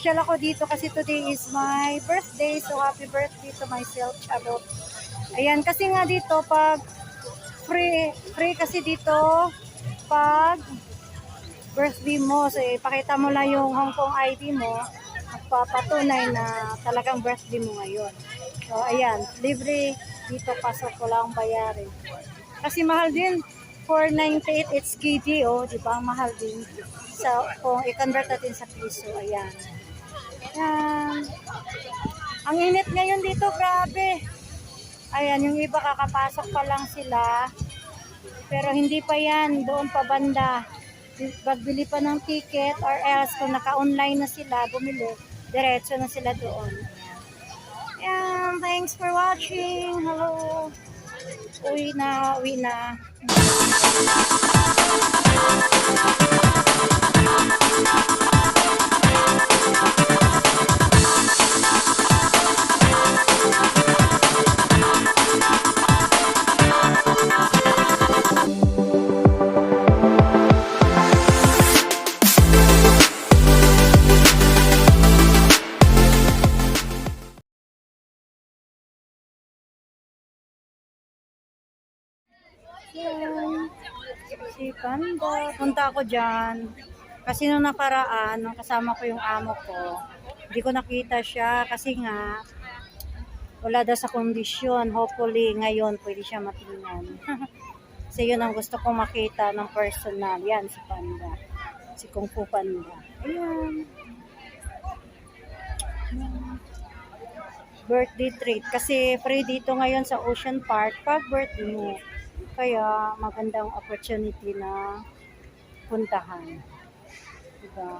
namasyal ako dito kasi today is my birthday. So, happy birthday to myself, Charot. Ayan, kasi nga dito, pag free kasi dito, pag birthday mo, so ipakita mo lang yung Hong Kong ID mo, magpapatunay na talagang birthday mo ngayon. So, ayan, libre dito, pasok ko lang bayarin. Kasi mahal din, 498 it's KD, oh, di ba? Mahal din. So, kung i-convert natin sa piso, ayan. Ayan. Ang init ngayon dito, grabe. Ayan, yung iba kakapasok pa lang sila. Pero hindi pa yan, doon pa banda. Magbili pa ng ticket or else kung naka-online na sila, bumili, diretso na sila doon. Ayan, thanks for watching. Hello. Uwi na, uwi na. Si Panda. Punta ako dyan. Kasi nung nakaraan, nung kasama ko yung amo ko, hindi ko nakita siya kasi nga, wala daw sa kondisyon. Hopefully, ngayon pwede siya matingnan. Kasi yun ang gusto kong makita ng personal. Yan, si Panda. Si Kung Fu Panda. Ayan. Birthday treat. Kasi free dito ngayon sa Ocean Park pag birthday mo. Kaya magandang opportunity na puntahan. Diba?